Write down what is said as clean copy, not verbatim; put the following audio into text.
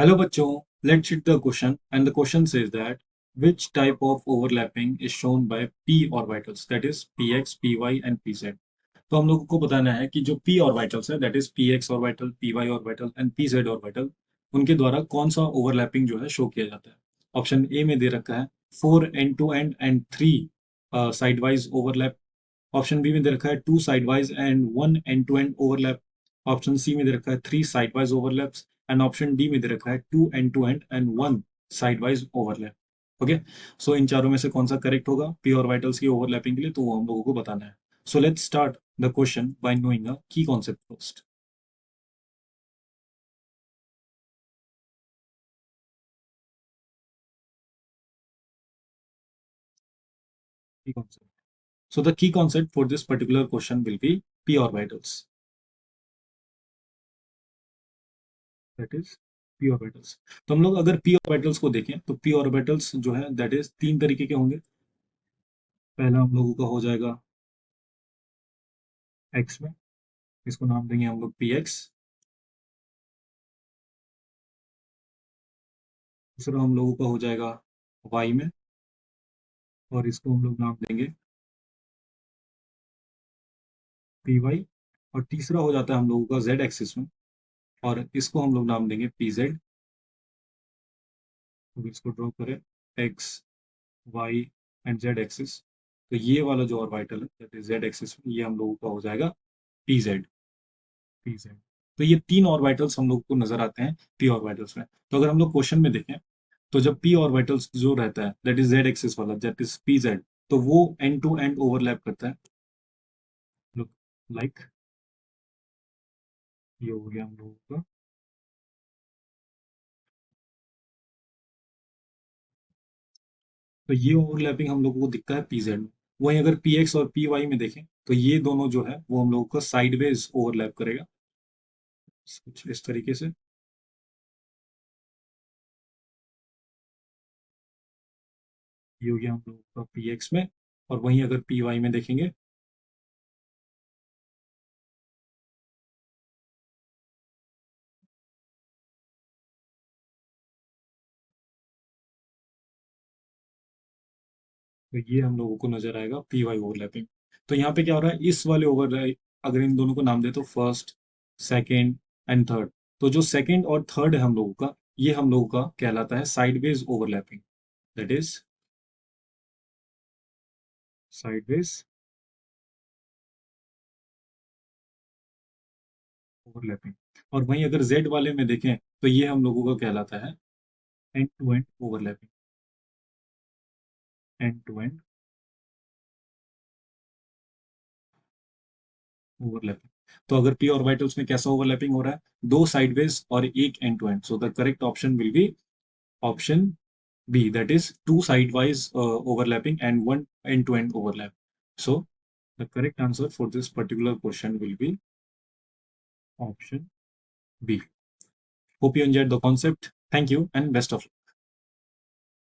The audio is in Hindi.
Hello बच्चों, let's hit the question and the question says that which type of overlapping is shown by p orbitals that is px, py and pz. तो हम लोगों को बताना है कि जो p orbitals है that is px orbital, py orbital and pz orbital उनके द्वारा कौन सा ओवरलैपिंग जो है शो किया जाता है। ऑप्शन ए में दे रखा है 4 end to end and 3 side wise overlap. Option B में दे रखा है 2 side wise and 1 end to end overlap. Option C में दे रखा है 3 side wise overlaps and option D में दे रखा है 2 end to end 1 side wise overlap. Okay, so इन चारों में से कौन सा करेक्ट होगा पी ऑर्बिटल्स की ओवरलैपिंग के लिए, तो वो हम लोगों को बताना है। So let's start the question by knowing a key concept first. Key concept. So the key concept for this particular question will be p orbitals. That is p orbitals. तो हम लोग अगर p orbitals को देखें तो p orbitals जो है that is तीन तरीके के होंगे। पहला हम लोगों का हो जाएगा x में, इसको नाम देंगे हम लोग px। दूसरा हम लोगों का हो जाएगा y में और इसको हम लोग नाम देंगे py। और तीसरा हो जाता है हम लोगों का z एक्सिस में और इसको हम लोग नाम देंगे pz। तो इसको ड्रॉ करें x y and z axis. तो ये वाला जो ऑर्बिटल है दैट इज z एक्सिस में, ये हम लोगों का हो जाएगा pz। pz। तो ये तीन ऑर्बिटल्स हम लोग को नजर आते हैं p ऑर्बिटल्स में। तो अगर हम लोग क्वेश्चन में देखें तो जब p ऑर्बिटल्स जो रहता है दैट इज z एक्सिस वाला दैट इज pz, तो वो एंड टू एंड ओवरलैप करता है। लुक लाइक ये हो गया हम लोगों का। तो ये ओवरलैपिंग हम लोगों को दिखता है pz में। वहीं अगर px और py में देखें तो ये दोनों जो है वो हम लोगों को साइडवेज ओवरलैप करेगा कुछ इस तरीके से। ये हो गया हम लोगों का px में। और वहीं अगर py में देखेंगे तो ये हम लोगों को नजर आएगा पी वाई ओवरलैपिंग। तो यहाँ पे क्या हो रहा है, इस वाले ओवरलैप अगर इन दोनों को नाम दे तो फर्स्ट, सेकेंड एंड थर्ड। तो जो सेकेंड और थर्ड है हम लोगों का, ये हम लोगों का कहलाता है sideways overlapping. That is sideways overlapping. और वहीं अगर जेड वाले में देखें तो ये हम लोगों का कहलाता है end to end overlapping. End to end overlapping. तो अगर पी ऑर्बिटल्स में कैसा ओवरलैपिंग हो रहा है, दो साइडवेज और एक end to end, so the correct option will be option B, that is two sidewise overlapping and one end-to-end overlap. So the correct answer for this particular question will be option B. Hope you enjoyed the concept. Thank you and best of luck.